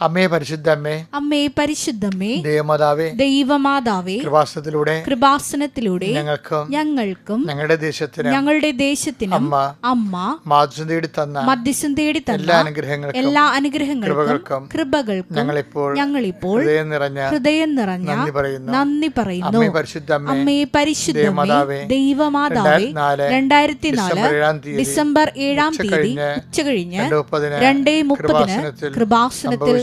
അമ്മേ പരിശുദ്ധമ്മേ, അമ്മേ പരിശുദ്ധമ്മേ, ദൈവമാതാവേ, ദൈവമാതാവേ, കൃപാസനത്തിലൂടെ ഞങ്ങൾക്കും ഞങ്ങളുടെ ദേശത്തിനും അമ്മ മാധ്യസ്ഥം തേടി തന്ന എല്ലാ അനുഗ്രഹങ്ങൾക്കും കൃപകൾക്കും ഞങ്ങളിപ്പോൾ ഹൃദയം നിറഞ്ഞ നന്ദി പറയുന്നു. അമ്മേ പരിശുദ്ധമ്മേ, ദൈവമാതാവേ, 2004 ഡിസംബർ 7 തീയതി ഉച്ചകഴിഞ്ഞ് 2:30 കൃപാസനത്തിൽ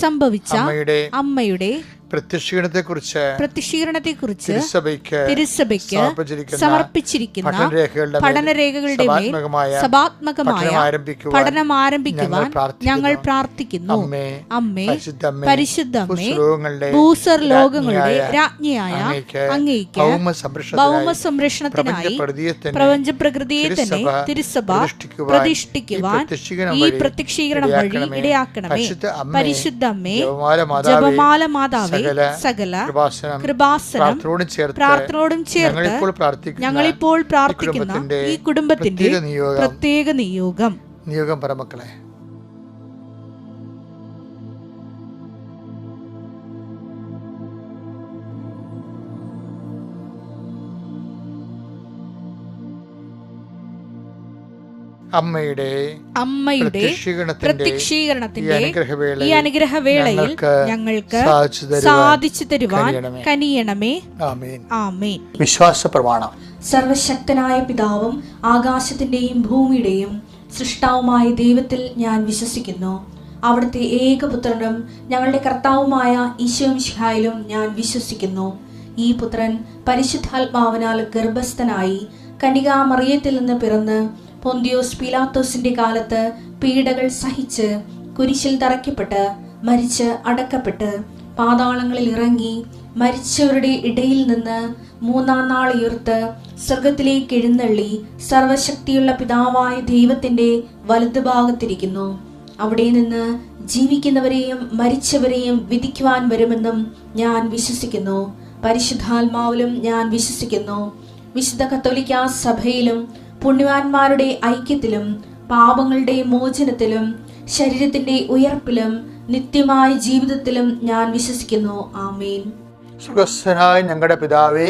സംഭവിച്ച അമ്മയുടെ പ്രത്യക്ഷീകരണത്തെക്കുറിച്ച് തിരുസഭയ്ക്ക് സമർപ്പിച്ചിരിക്കുന്ന പഠനരേഖകളുടെ മേൽ സഭാത്മകമായ പഠനം ആരംഭിക്കുവാൻ ഞങ്ങൾ പ്രാർത്ഥിക്കുന്നു. അമ്മേ പരിശുദ്ധമ്മേ, ഭൂസർ ലോകങ്ങളുടെ രാജ്ഞിയായ അങ്ങേയ്ക്ക് ഭൗമ സംരക്ഷണത്തിനായി പ്രപഞ്ച പ്രകൃതിയെ തന്നെ തിരുസഭ പ്രതിഷ്ഠിക്കുവാൻ ഈ പ്രത്യക്ഷീകരണം വഴി ഇടയാക്കണമേ. പരിശുദ്ധമ്മേ, ജപമാല മാതാവേ, സകല കൃപാസനം പ്രാർത്ഥനയോടും ചേർത്ത് ഞങ്ങളിപ്പോൾ പ്രാർത്ഥിക്കുന്ന ഈ കുടുംബത്തിന്റെ പ്രത്യേക നിയോഗം. പരമക്കളെ, അമ്മയുടെ പ്രത്യക്ഷീകരണത്തിന്റെ ഈ അനുഗ്രഹവേളയിൽ ഞങ്ങൾക്ക് സാധിച്ചു തരുവാൻ കനിയണമേ. ആമേൻ. വിശ്വാസ പ്രമാണം. സർവശക്തനായ പിതാവും ആകാശത്തിന്റെയും ഭൂമിയുടെയും സൃഷ്ടാവുമായ ദൈവത്തിൽ ഞാൻ വിശ്വസിക്കുന്നു. അവിടുത്തെ ഏകപുത്രനും ഞങ്ങളുടെ കർത്താവുമായ ഈശോമിശിഹായിലും ഞാൻ വിശ്വസിക്കുന്നു. ഈ പുത്രൻ പരിശുദ്ധാത്മാവിനാൽ ഗർഭസ്ഥനായി കന്യകാമറിയത്തിൽ നിന്ന് പിറന്ന് പൊന്തിയോസ് പീലാത്തോസിന്റെ കാലത്ത് പീഡകൾ സഹിച്ച് കുരിശിൽ തറയ്ക്കപ്പെട്ട് മരിച്ച് അടക്കപ്പെട്ട് പാതാളങ്ങളിൽ ഇറങ്ങി മരിച്ചവരുടെ ഇടയിൽ നിന്ന് 3-ാം നാൾ ഉയർത്ത് സ്വർഗത്തിലേക്ക് എഴുന്നള്ളി സർവശക്തിയുള്ള പിതാവായ ദൈവത്തിന്റെ വലതുഭാഗത്തിരിക്കുന്നു. അവിടെ നിന്ന് ജീവിക്കുന്നവരെയും മരിച്ചവരെയും വിധിക്കുവാൻ വരുമെന്നും ഞാൻ വിശ്വസിക്കുന്നു. പരിശുദ്ധാത്മാവിലും ഞാൻ വിശ്വസിക്കുന്നു. വിശുദ്ധ കത്തോലിക്കാ സഭയിലും പുണ്യവാന്മാരുടെ ഐക്യത്തിലും പാപങ്ങളുടെ മോചനത്തിലും ശരീരത്തിന്റെ ഉയർപ്പിലും നിത്യമായ ജീവിതത്തിലും ഞാൻ വിശ്വസിക്കുന്നു. ആമേൻ. സ്വർഗ്ഗസ്ഥനായ ഞങ്ങളുടെ പിതാവേ,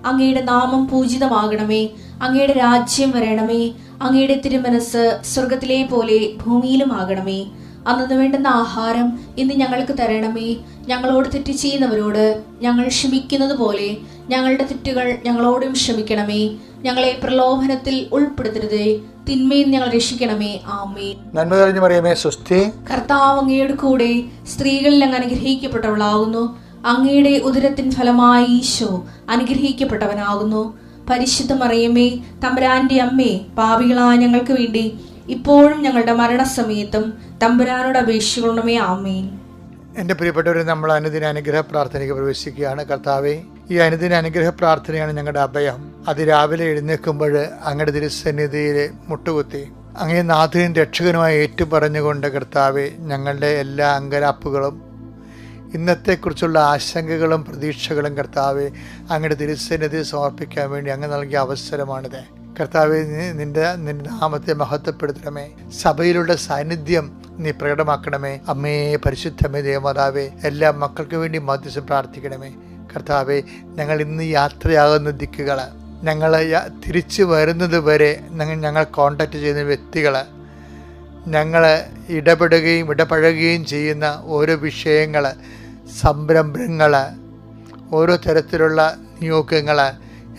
അങ്ങയുടെ നാമം പൂജിതമാകണമേ. അങ്ങയുടെ രാജ്യം വരണമേ. അങ്ങയുടെ തിരുമനസ് സ്വർഗത്തിലെ പോലെ ഭൂമിയിലും ആകണമേ. അന്നു വേണ്ടുന്ന ആഹാരം ഇന്ന് ഞങ്ങൾക്ക് തരണമേ. ഞങ്ങളോട് തെറ്റ് ചെയ്യുന്നവരോട് ഞങ്ങൾ ക്ഷമിക്കുന്നത് പോലെ ഞങ്ങളുടെ തെറ്റുകൾ ഞങ്ങളോടും ക്ഷമിക്കണമേ. ഞങ്ങളെ പ്രലോഭനത്തിൽ ഉൾപ്പെടുത്തരുതേ, തിന്മയിൽ ഞങ്ങൾ രക്ഷിക്കണമേ. ആമേൻ. നന്മ നിറഞ്ഞ മറിയമേ, സ്വസ്തി. കർത്താവ് അങ്ങയുടെ കൂടെ സ്ത്രീകളിൽ അങ്ങ് അനുഗ്രഹിക്കപ്പെട്ടവളാകുന്നു. അങ്ങയുടെ ഉദരത്തിൻ ഫലമായി ഈശോ അനുഗ്രഹിക്കപ്പെട്ടവനാകുന്നു. പരിശുദ്ധ മറിയമേ, തമ്പുരാന്റെ അമ്മേ, പാപികളായ ഞങ്ങൾക്ക് വേണ്ടി ഇപ്പോഴും ഞങ്ങളുടെ മരണസമയത്തും തമ്പുരാനോട് അപേക്ഷിക്കണമേ. ആമേൻ. എൻ്റെ പ്രിയപ്പെട്ടവരെ, നമ്മൾ അനുദിന അനുഗ്രഹ പ്രാർത്ഥനയ്ക്ക് പ്രവേശിക്കുകയാണ്. കർത്താവേ, ഈ അനുദിന അനുഗ്രഹ പ്രാർത്ഥനയാണ് ഞങ്ങളുടെ അഭയം. അതിരാവിലെ എഴുന്നേൽക്കുമ്പോൾ അങ്ങയുടെ തിരുസന്നിധിയിൽ മുട്ടുകുത്തി അങ്ങേ നാഥനും രക്ഷകനുമായി ഏറ്റുപറഞ്ഞുകൊണ്ട് കർത്താവേ, ഞങ്ങളുടെ എല്ലാ അങ്കരാപ്പുകളും ഇന്നത്തെക്കുറിച്ചുള്ള ആശങ്കകളും പ്രതീക്ഷകളും കർത്താവേ അങ്ങയുടെ തിരുസന്നിധി സമർപ്പിക്കാൻ വേണ്ടി അങ്ങ് നൽകിയ അവസരമാണിത്. കർത്താവേ, നിന്റെ നാമത്തെ മഹത്വപ്പെടുത്തണമേ. സഭയിലുള്ള സാന്നിധ്യം നീ പ്രകടമാക്കണമേ. അമ്മേ പരിശുദ്ധമേ, ദേവമാതാവേ, എല്ലാ മക്കൾക്ക് വേണ്ടി മധ്യസ്ഥം പ്രാർത്ഥിക്കണമേ. കർത്താവേ, ഞങ്ങൾ ഇന്ന് യാത്രയാകുന്ന ദിക്കുകൾ, ഞങ്ങൾ തിരിച്ചു വരുന്നത് വരെ ഞങ്ങൾ കോണ്ടാക്ട് ചെയ്യുന്ന വ്യക്തികൾ, ഞങ്ങൾ ഇടപഴകുകയും ചെയ്യുന്ന ഓരോ വിഷയങ്ങൾ, സംരംഭങ്ങൾ, ഓരോ തരത്തിലുള്ള നിയോഗങ്ങൾ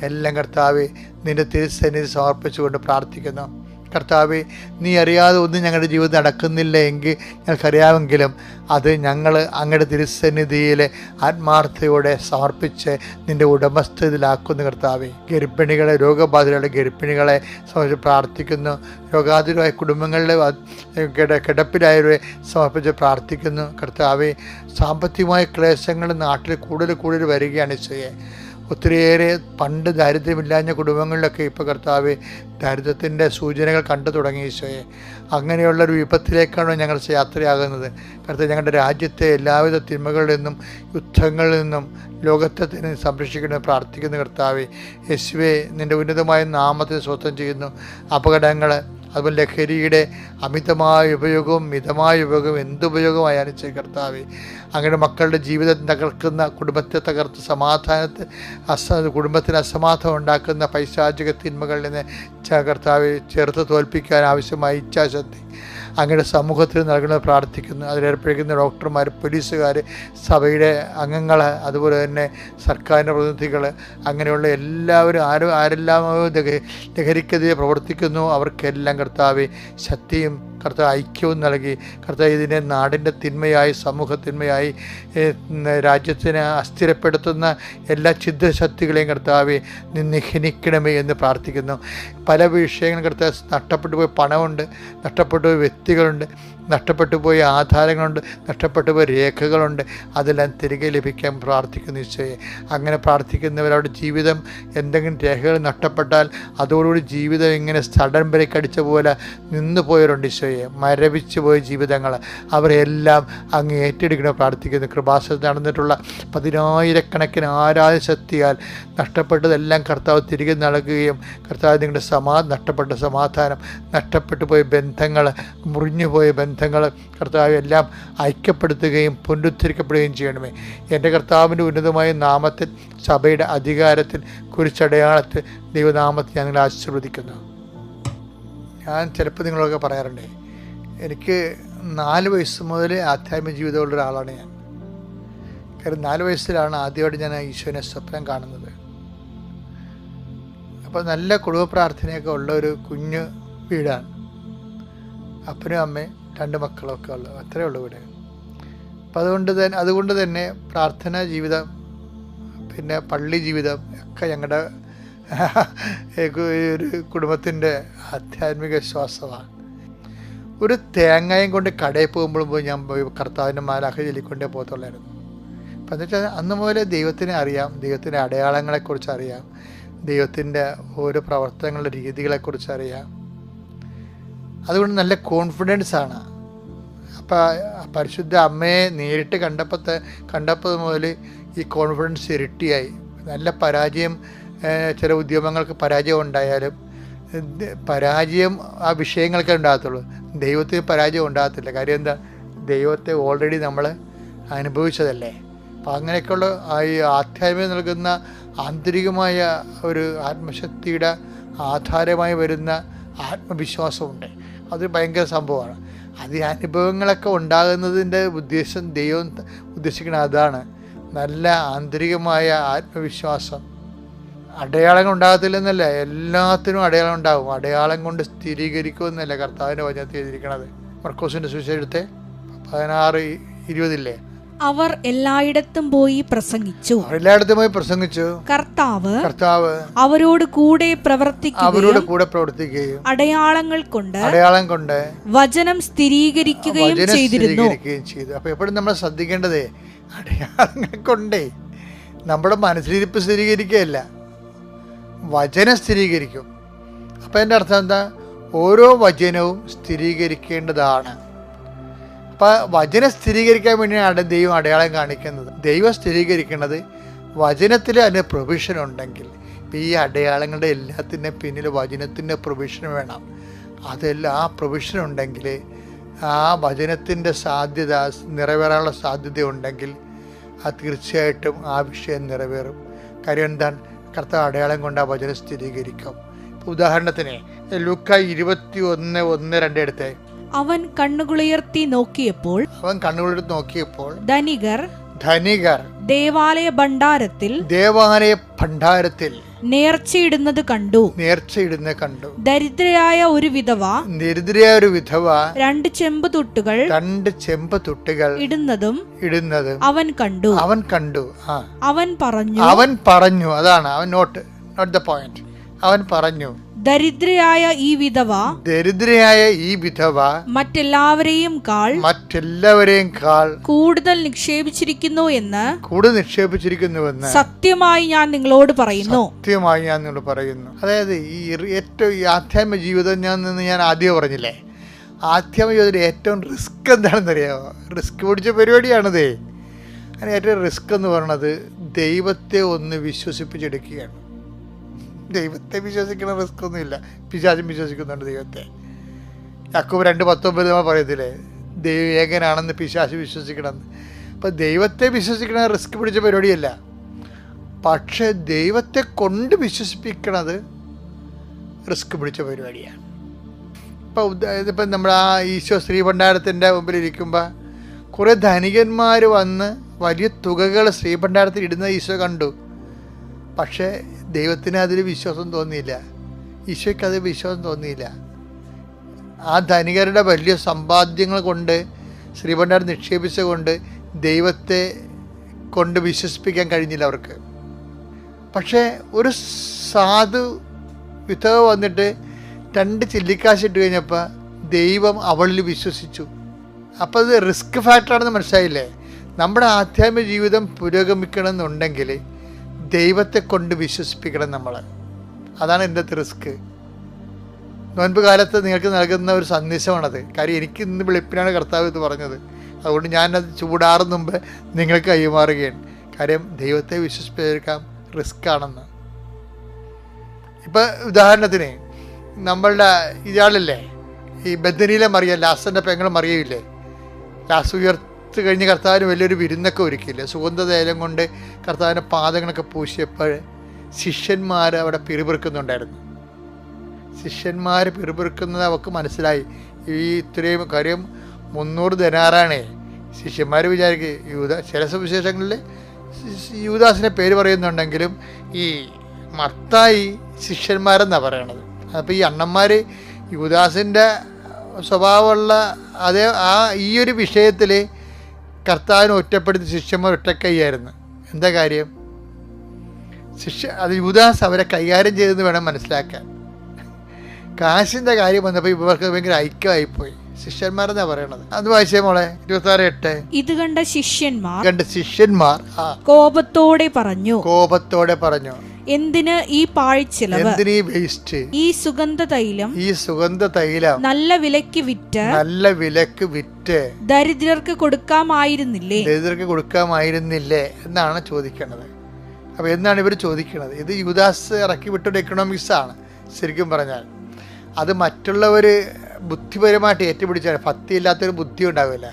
എല്ലാം കർത്താവേ നിന്റെ തിരുസന്നിധി സമർപ്പിച്ചുകൊണ്ട് പ്രാർത്ഥിക്കുന്നു. കർത്താവേ, നീ അറിയാതെ ഒന്നും ഞങ്ങളുടെ ജീവിതം നടക്കുന്നില്ല എങ്കിൽ ഞങ്ങൾക്കറിയാമെങ്കിലും അത് ഞങ്ങൾ അങ്ങയുടെ തിരുസന്നിധിയിൽ ആത്മാർത്ഥതയോടെ സമർപ്പിച്ച് നിൻ്റെ ഉടമസ്ഥതയിലാക്കുന്നു. കർത്താവേ, ഗർഭിണികളെ, രോഗബാധിതരുടെ ഗർഭിണികളെ സമർപ്പിച്ച് പ്രാർത്ഥിക്കുന്നു. രോഗാതുരമായ കുടുംബങ്ങളിലെ കിടപ്പിലായവരെ സമർപ്പിച്ച് പ്രാർത്ഥിക്കുന്നു. കർത്താവേ, സാമ്പത്തികമായ ക്ലേശങ്ങൾ നാട്ടിൽ കൂടുതൽ വരികയാണ് ഈശോയെ. ഒത്തിരിയേറെ പണ്ട് ദാരിദ്ര്യമില്ലാഞ്ഞ കുടുംബങ്ങളിലൊക്കെ ഇപ്പോൾ കർത്താവേ ദാരിദ്ര്യത്തിൻ്റെ സൂചനകൾ കണ്ടു തുടങ്ങി ഈശോയെ. അങ്ങനെയുള്ളൊരു വിപത്തിലേക്കാണ് ഞങ്ങൾ യാത്രയാകുന്നത്. കർത്താവേ, ഞങ്ങളുടെ രാജ്യത്തെ എല്ലാവിധ തിന്മകളിൽ നിന്നും യുദ്ധങ്ങളിൽ നിന്നും ലോകത്തെ തന്നെ സംരക്ഷിക്കണമെന്ന് പ്രാർത്ഥിക്കുന്നു. കർത്താവേ, യേശുവേ, നിൻ്റെ ഉന്നതമായ നാമത്തെ സ്വസ്ഥം ചെയ്യുന്നു. അപകടങ്ങൾ, അതുപോലെ ലഹരിയുടെ അമിതമായ ഉപയോഗവും മിതമായ ഉപയോഗവും എന്തുപയോഗമായാലും ചെയ്യും കർത്താവേ. അങ്ങനെ മക്കളുടെ ജീവിതം തകർക്കുന്ന, കുടുംബത്തെ തകർത്ത് കുടുംബത്തിന് അസമാധാനം ഉണ്ടാക്കുന്ന പൈശാചിക തിന്മകളിൽ നിന്ന് കർത്താവെ ചേർത്ത് തോൽപ്പിക്കാൻ ആവശ്യമായ ഇച്ഛാശക്തി അങ്ങനെ സമൂഹത്തിൽ നൽകുന്നത് പ്രാർത്ഥിക്കുന്നു. അതിലേർപ്പെട്ടിരിക്കുന്ന ഡോക്ടർമാർ, പോലീസുകാർ, സഭയുടെ അംഗങ്ങൾ, അതുപോലെ തന്നെ സർക്കാരിൻ്റെ പ്രതിനിധികൾ, അങ്ങനെയുള്ള എല്ലാവരും ആരെല്ലാമോ ലഹരിക്കെതിരെ പ്രവർത്തിക്കുന്നു അവർക്കെല്ലാം കർത്താവെ ശക്തിയും കർത്താവ് ഐക്യവും നൽകി കർത്താവ് ഇതിനെ നാടിൻ്റെ തിന്മയായി, സമൂഹ തിന്മയായി, രാജ്യത്തിനെ അസ്ഥിരപ്പെടുത്തുന്ന എല്ലാ ഛിദ്രശക്തികളെയും കർത്താവെ നിഹനിക്കണമേ എന്ന് പ്രാർത്ഥിക്കുന്നു. പല വിഷയങ്ങളും കർത്താവ് നഷ്ടപ്പെട്ടു പോയ പണമുണ്ട്, നഷ്ടപ്പെട്ടു പോയ വ്യക്തികളുണ്ട്, നഷ്ടപ്പെട്ടു പോയ ആധാരങ്ങളുണ്ട്, നഷ്ടപ്പെട്ടു പോയ രേഖകളുണ്ട്. അതെല്ലാം തിരികെ ലഭിക്കാൻ പ്രാർത്ഥിക്കുന്നു ഈശോയെ. അങ്ങനെ പ്രാർത്ഥിക്കുന്നവരവിടെ ജീവിതം എന്തെങ്കിലും രേഖകൾ നഷ്ടപ്പെട്ടാൽ അതോടുകൂടി ജീവിതം ഇങ്ങനെ സഡൻ ബ്രേക്ക് അടിച്ച പോലെ നിന്നു പോയവരുണ്ട് ഈശോയെ. മരവിച്ചു പോയ ജീവിതങ്ങൾ അവരെല്ലാം അങ്ങ് ഏറ്റെടുക്കണം പ്രാർത്ഥിക്കുന്നു. കൃപാസനത്തിൽ നടന്നിട്ടുള്ള 10,000-കണക്കിന് ആരാധശക്തിയാൽ നഷ്ടപ്പെട്ടതെല്ലാം കർത്താവ് തിരികെ നൽകുകയും കർത്താവ് നിങ്ങളുടെ നഷ്ടപ്പെട്ട സമാധാനം, നഷ്ടപ്പെട്ടു പോയ ബന്ധങ്ങൾ, മുറിഞ്ഞുപോയ ബന്ധങ്ങൾ കർത്താവ് എല്ലാം ഐക്യപ്പെടുത്തുകയും പുനരുദ്ധരിക്കപ്പെടുകയും ചെയ്യണമേ. എൻ്റെ കർത്താവിൻ്റെ ഉന്നതമായ നാമത്തിൽ, സഭയുടെ അധികാരത്തിൽ, കുരിശടയാളത്തിൽ, ദൈവനാമത്തിൽ ഞങ്ങൾ ആശീർവദിക്കുന്നു. ഞാൻ ചിലപ്പോൾ നിങ്ങളൊക്കെ പറയാറുണ്ട്, എനിക്ക് 4 വയസ്സ് മുതൽ ആധ്യാത്മിക ജീവിതമുള്ള ഒരാളാണ് ഞാൻ. കാരണം 4 വയസ്സിലാണ് ആദ്യമായിട്ട് ഞാൻ ഈശോനെ സ്വപ്നം കാണുന്നത്. അപ്പോൾ നല്ല കുടുംബ പ്രാർത്ഥനയൊക്കെ ഉള്ള ഒരു കുഞ്ഞു വീടാണ്. അപ്പനും അമ്മയും 2 മക്കളൊക്കെ ഉള്ളത്, അത്രയേ ഉള്ളൂ വീട്. അപ്പം അതുകൊണ്ട് തന്നെ പ്രാർത്ഥനാ ജീവിതം, പിന്നെ പള്ളി ജീവിതം ഒക്കെ ഞങ്ങളുടെ ഒരു കുടുംബത്തിൻ്റെ ആധ്യാത്മിക വിശ്വാസമാണ്. ഒരു തേങ്ങയും കൊണ്ട് കടയിൽ പോകുമ്പോഴും പോയി ഞാൻ പോയി കർത്താവിൻ്റെ മാലാഖ ചൊല്ലിക്കൊണ്ടേ പോകത്തുള്ളായിരുന്നു. അപ്പം എന്ന് വെച്ചാൽ അന്ന് മുതലേ ദൈവത്തിനെ അറിയാം, ദൈവത്തിൻ്റെ അടയാളങ്ങളെക്കുറിച്ച് അറിയാം, ദൈവത്തിൻ്റെ ഓരോ പ്രവർത്തനങ്ങളുടെ രീതികളെക്കുറിച്ച് അറിയാം. അതുകൊണ്ട് നല്ല കോൺഫിഡൻസാണ്. അപ്പം പരിശുദ്ധ അമ്മയെ നേരിട്ട് കണ്ടപ്പോൾ മുതൽ ഈ കോൺഫിഡൻസ് ഇരട്ടിയായി. നല്ല പരാജയം, ചില ഉദ്യമങ്ങൾക്ക് പരാജയം ഉണ്ടായാലും പരാജയം ആ വിഷയങ്ങൾക്കേ ഉണ്ടാകത്തുള്ളൂ, ദൈവത്തിന് പരാജയം ഉണ്ടാകത്തില്ല. കാര്യം എന്താ? ദൈവത്തെ ഓൾറെഡി നമ്മൾ അനുഭവിച്ചതല്ലേ. അപ്പം അങ്ങനെയൊക്കെയുള്ള ഈ ആധ്യാത്മികം നൽകുന്ന ആന്തരികമായ ഒരു ആത്മശക്തിയുടെ ആധാരമായി വരുന്ന ആത്മവിശ്വാസമുണ്ട്. അത് ഭയങ്കര സംഭവമാണ്. അത് ഈ അനുഭവങ്ങളൊക്കെ ഉണ്ടാകുന്നതിൻ്റെ ഉദ്ദേശം, ദൈവം ഉദ്ദേശിക്കുന്നത് അതാണ്. നല്ല ആന്തരികമായ ആത്മവിശ്വാസം. അടയാളങ്ങൾ ഉണ്ടാകത്തില്ലെന്നല്ല, എല്ലാത്തിനും അടയാളം ഉണ്ടാകും. അടയാളം കൊണ്ട് സ്ഥിരീകരിക്കുമെന്നല്ല കർത്താവിൻ്റെ വചനത്തിൽ എഴുതിയിരിക്കണത്. മർക്കോസിൻ്റെ സുവിശേഷത്തെ 16:20 അവർ എല്ലായിടത്തും പോയി പ്രസംഗിച്ചു. കർത്താവ് അവരോട് കൂടെ പ്രവർത്തിക്കുകയും അടയാളം കൊണ്ട് വചനം സ്ഥിരീകരിക്കുകയും ചെയ്തിരുന്നു. അപ്പൊ എപ്പോഴും നമ്മൾ ശ്രദ്ധിക്കേണ്ടത് അടയാളങ്ങൾ കൊണ്ടേ നമ്മുടെ മനസ്സിലിരിപ്പ് സ്ഥിരീകരിക്കുകയല്ല, വചനം സ്ഥിരീകരിക്കും. അപ്പം എൻ്റെ അർത്ഥം എന്താ? ഓരോ വചനവും സ്ഥിരീകരിക്കേണ്ടതാണ്. അപ്പം വചനം സ്ഥിരീകരിക്കാൻ വേണ്ടിയാണ് ദൈവം അടയാളം കാണിക്കുന്നത്. ദൈവം സ്ഥിരീകരിക്കുന്നത് വചനത്തിൽ അതിന് പ്രൊവിഷൻ ഉണ്ടെങ്കിൽ. ഇപ്പം ഈ അടയാളങ്ങളുടെ എല്ലാത്തിൻ്റെ പിന്നിൽ വചനത്തിൻ്റെ പ്രൊവിഷൻ വേണം. അതെല്ലാം ആ പ്രൊവിഷൻ ഉണ്ടെങ്കിൽ, ആ വചനത്തിൻ്റെ സാധ്യത നിറവേറാനുള്ള സാധ്യത ഉണ്ടെങ്കിൽ അത് തീർച്ചയായിട്ടും ആ വിഷയം നിറവേറും. കാര്യം എന്താണ്? കർത്താവ് അടയാളം കൊണ്ട് ആ വചനം സ്ഥിരീകരിക്കും. ഉദാഹരണത്തിന് ലൂക്ക 21:1-2 എടുത്തേ. അവൻ കണ്ണുകളുയർത്തി നോക്കിയപ്പോൾ ധനികർ ദേവാലയ ഭണ്ഡാരത്തിൽ നേർച്ചയിടുന്നത് കണ്ടു. ദരിദ്രയായ ഒരു വിധവ 2 ചെമ്പ് തുട്ടുകൾ ഇടുന്നതും അവൻ കണ്ടു. അവൻ പറഞ്ഞു, അതാണ് അവൻ നോട്ട് ദ പോയിന്റ്. അവൻ പറഞ്ഞു, ദരിദ്രയായ ഈ വിധവ മറ്റെല്ലാവരെയും കാൾ കൂടുതൽ നിക്ഷേപിച്ചിരിക്കുന്നു എന്ന് സത്യമായി ഞാൻ നിങ്ങളോട് പറയുന്നു. അതായത് ഈ ഏറ്റവും ആധ്യാത്മിക ജീവിതം ഞാൻ ആദ്യം പറഞ്ഞില്ലേ, ആധ്യാത്മിക ജീവിതത്തിൽ ഏറ്റവും റിസ്ക് എന്താണെന്നറിയാമോ? റിസ്ക് പിടിച്ച പരിപാടിയാണതേ. അങ്ങനെ ഏറ്റവും റിസ്ക് എന്ന് പറയുന്നത് ദൈവത്തെ ഒന്ന് വിശ്വസിപ്പിച്ചെടുക്കുകയാണ്. ദൈവത്തെ വിശ്വസിക്കുന്ന റിസ്ക് ഒന്നുമില്ല. പിശാചും വിശ്വസിക്കുന്നുണ്ട് ദൈവത്തെ. യാക്കോബ് 2:19 നമ്മൾ പറയത്തില്ലേ, ദൈവം ഏകനാണെന്ന് പിശാച് വിശ്വസിക്കണമെന്ന്. അപ്പം ദൈവത്തെ വിശ്വസിക്കണ റിസ്ക് പിടിച്ച പരിപാടിയല്ല, പക്ഷെ ദൈവത്തെ കൊണ്ട് വിശ്വസിപ്പിക്കണത് റിസ്ക് പിടിച്ച പരിപാടിയാണ്. ഇപ്പം നമ്മൾ ആ ഈശോ ശ്രീഭണ്ഡാരത്തിൻ്റെ മുമ്പിലിരിക്കുമ്പോൾ കുറേ ധനികന്മാർ വന്ന് വലിയ തുകകൾ ശ്രീഭണ്ഡാരത്തിൽ ഇടുന്ന ഈശോ കണ്ടു. പക്ഷേ ദൈവത്തിന് അതിൽ വിശ്വാസം തോന്നിയില്ല, ഈശോയ്ക്ക് അത് വിശ്വാസം തോന്നിയില്ല. ആ ധനികരുടെ വലിയ സമ്പാദ്യങ്ങൾ കൊണ്ട് ശ്രീഭണ്ഡാരം നിക്ഷേപിച്ചുകൊണ്ട് ദൈവത്തെ കൊണ്ട് വിശ്വസിപ്പിക്കാൻ കഴിഞ്ഞില്ല അവർക്ക്. പക്ഷേ ഒരു സാധു വിധവ വന്നിട്ട് 2 ചില്ലിക്കാശ് ഇട്ട് കഴിഞ്ഞപ്പോൾ ദൈവം അവളിൽ വിശ്വസിച്ചു. അപ്പോൾ അത് റിസ്ക് ഫാക്ടറാണെന്ന് മനസ്സിലായില്ലേ? നമ്മുടെ ആധ്യാത്മിക ജീവിതം പുരോഗമിക്കണമെന്നുണ്ടെങ്കിൽ ദൈവത്തെ കൊണ്ട് വിശ്വസിപ്പിക്കണം നമ്മൾ. അതാണ് എൻ്റെ റിസ്ക്. നോൻപ് കാലത്ത് നിങ്ങൾക്ക് നൽകുന്ന ഒരു സന്ദേശമാണത്. കാര്യം എനിക്ക് ഇന്ന് വെളുപ്പിനാണ് കർത്താവ് ഇത് പറഞ്ഞത്. അതുകൊണ്ട് ഞാനത് ചൂടാറും മുമ്പ് നിങ്ങൾക്ക് കൈമാറുകയാണ്. കാര്യം ദൈവത്തെ വിശ്വസിപ്പിച്ചെടുക്കാം റിസ്ക് ആണെന്ന്. ഇപ്പം ഉദാഹരണത്തിന് നമ്മളുടെ ഇയാളല്ലേ ഈ ബദനിയിലെ മറിയ, ലാസറിൻ്റെ പെങ്ങൾ മറിയയില്ലേ, ലാസ് ഉയർത്ത് കഴിഞ്ഞ് കർത്താവിന് വലിയൊരു വിരുന്നൊക്കെ ഒരുക്കില്ലേ, സുഗന്ധതൈലം കൊണ്ട് കർത്താവിൻ്റെ പാദങ്ങളൊക്കെ പൂശിയപ്പോൾ ശിഷ്യന്മാർ അവിടെ പിറുപിറുക്കുന്നുണ്ടായിരുന്നു. ശിഷ്യന്മാർ പിറുപിറുക്കുന്നത് അവർക്ക് മനസ്സിലായി. ഈ ഇത്രയും കാര്യം 300 ദിനാറാണേ. ശിഷ്യന്മാർ വിചാരിക്കുക ചില സുവിശേഷങ്ങളിൽ യൂദാസിൻ്റെ പേര് പറയുന്നുണ്ടെങ്കിലും ഈ മത്തായി ശിഷ്യന്മാരെന്നാണ് പറയണത്. അപ്പോൾ ഈ അണ്ണന്മാർ യൂദാസിൻ്റെ സ്വഭാവമുള്ള അതേ ഈ ഒരു വിഷയത്തിൽ കർത്താവിനെ ഒറ്റപ്പെടുത്തി ശിഷ്യന്മാർ ഒറ്റക്കൈയായിരുന്നു. എന്താ കാര്യം? അത് യൂദാസ് അവരെ കൈകാര്യം ചെയ്തെന്ന് വേണം മനസ്സിലാക്കാൻ. കാശിൻ്റെ കാര്യം വന്നപ്പോൾ ഇവർക്ക് ഭയങ്കര ഐക്യമായിപ്പോയി. ശിഷ്യന്മാരെന്നാ പറയണത്. അത് വായിച്ചേ മോളെ, 26:8. ഇത് കണ്ട ശിഷ്യന്മാർ കോപത്തോടെ പറഞ്ഞു, എന്തിന് ഈ പാഴ്ചിലവ്, എന്തിന് ഈ വേസ്റ്റ്, ഈ സുഗന്ധ തൈലം നല്ല വിലക്ക് വിറ്റ് ദരിദ്രർക്ക് കൊടുക്കാമായിരുന്നില്ലേ എന്നാണ് ചോദിക്കണത്. അപ്പോൾ എന്താണ് ഇവർ ചോദിക്കുന്നത്? ഇത് യൂദാസ് ഇറക്കി വിട്ടൊരു എക്കണോമിക്സാണ് ശരിക്കും പറഞ്ഞാൽ. അത് മറ്റുള്ളവർ ബുദ്ധിപരമായിട്ട് ഏറ്റുപിടിച്ചാണ്. ഭക്തിയില്ലാത്തൊരു ബുദ്ധി ഉണ്ടാവില്ല.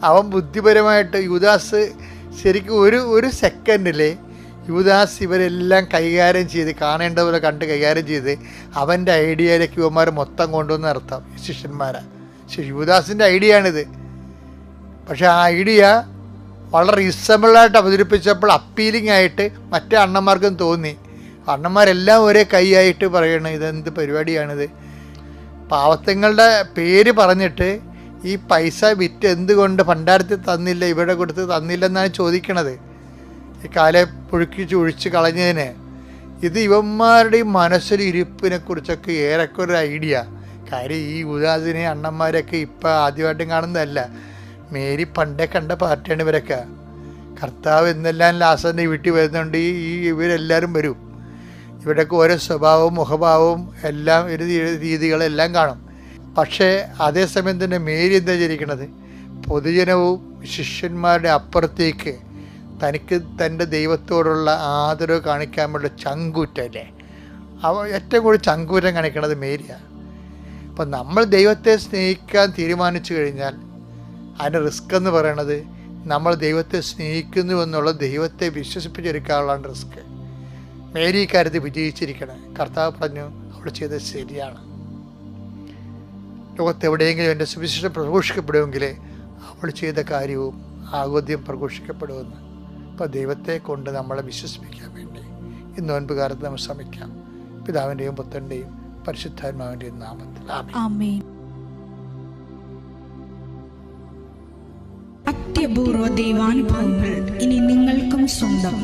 അവൻ ബുദ്ധിപരമായിട്ട് യൂദാസ് ശരിക്കും ഒരു സെക്കൻഡിൽ യൂദാസ് ഇവരെല്ലാം കൈകാര്യം ചെയ്ത് കാണേണ്ടതുപോലെ കണ്ട് കൈകാര്യം ചെയ്ത് അവൻ്റെ ഐഡിയയിലേക്ക് ഇവന്മാർ മൊത്തം കൊണ്ടുവന്ന് നിർത്താം ശിഷ്യന്മാരെ. യൂദാസിൻ്റെ ഐഡിയ ആണിത്. പക്ഷേ ആ ഐഡിയ വളരെ റീസണബിളായിട്ട് അവതരിപ്പിച്ചപ്പോൾ അപ്പീലിംഗ് ആയിട്ട് മറ്റേ അണ്ണന്മാർക്കും തോന്നി. അണ്ണന്മാരെല്ലാം ഒരേ കൈയായിട്ട് പറയണം ഇതെന്ത് പരിപാടിയാണിത്. പാവത്തങ്ങളുടെ പേര് പറഞ്ഞിട്ട് ഈ പൈസ വിറ്റ് എന്തുകൊണ്ട് ഭണ്ഡാരത്തിൽ തന്നില്ല, ഇവിടെ കൊടുത്ത് തന്നില്ലെന്നാണ് ചോദിക്കണത്. ഈ കാലെ പുഴുക്കി ചൊഴിച്ച് കളഞ്ഞതിന്. ഇത് ഇവന്മാരുടെ മനസ്സിൽ ഇരിപ്പിനെ കുറിച്ചൊക്കെ ഏറെക്കൊരു ഒരു ഐഡിയ. കാര്യം ഈ യൂദാസിനെ അണ്ണന്മാരൊക്കെ ഇപ്പം ആദ്യമായിട്ടും കാണുന്നതല്ല. മേരി പണ്ടേ കണ്ട പാർട്ടിയാണ് ഇവരൊക്കെ. കർത്താവ് എന്നെല്ലാം ലാസറിൻ്റെ വീട്ടിൽ വരുന്നുണ്ട്. ഇവരെല്ലാവരും വരും. ഇവിടെയൊക്കെ ഓരോ സ്വഭാവവും മുഖഭാവവും എല്ലാം ഒരു രീതികളെല്ലാം കാണും. പക്ഷേ അതേസമയം തന്നെ മേരി എന്താ വിചാരിക്കണത്? പൊതുജനവും ശിഷ്യന്മാരുടെ അപ്പുറത്തേക്ക് തനിക്ക് തൻ്റെ ദൈവത്തോടുള്ള ആദരവ് കാണിക്കാനുള്ള ചങ്കൂറ്റല്ലേ, ഏറ്റവും കൂടുതൽ ചങ്കൂറ്റം കാണിക്കണത് മേരിയാണ്. അപ്പം നമ്മൾ ദൈവത്തെ സ്നേഹിക്കാൻ തീരുമാനിച്ചു കഴിഞ്ഞാൽ അതിൻ്റെ റിസ്ക് എന്ന് പറയണത് നമ്മൾ ദൈവത്തെ സ്നേഹിക്കുന്നു എന്നുള്ള ദൈവത്തെ വിശ്വസിപ്പിച്ചെടുക്കാനുള്ളതാണ് റിസ്ക്. മേരി കാര്യത്തിൽ വിജയിച്ചിരിക്കണം. കർത്താവ് പറഞ്ഞു അവൾ ചെയ്തത് ശരിയാണ്. ലോകത്തെവിടെയെങ്കിലും എൻ്റെ സുവിശേഷം പ്രഘോഷിക്കപ്പെടുമെങ്കിൽ അവൾ ചെയ്ത കാര്യവും ആഗോദ്യം പ്രഘോഷിക്കപ്പെടുമെന്ന്. അപ്പോൾ ദൈവത്തെ കൊണ്ട് നമ്മളെ വിശ്വസിപ്പിക്കാൻ വേണ്ടി ഈ നോൻപ് കാലത്ത് നമ്മൾ ശ്രമിക്കാം. പിതാവിൻ്റെയും പുത്രൻ്റെയും പരിശുദ്ധാത്മാവിൻ്റെയും നാമത്തിൽ ആമേൻ. അത്യപൂർവ ദൈവാനുഭവങ്ങൾ ഇനി നിങ്ങൾക്കും സ്വന്തം.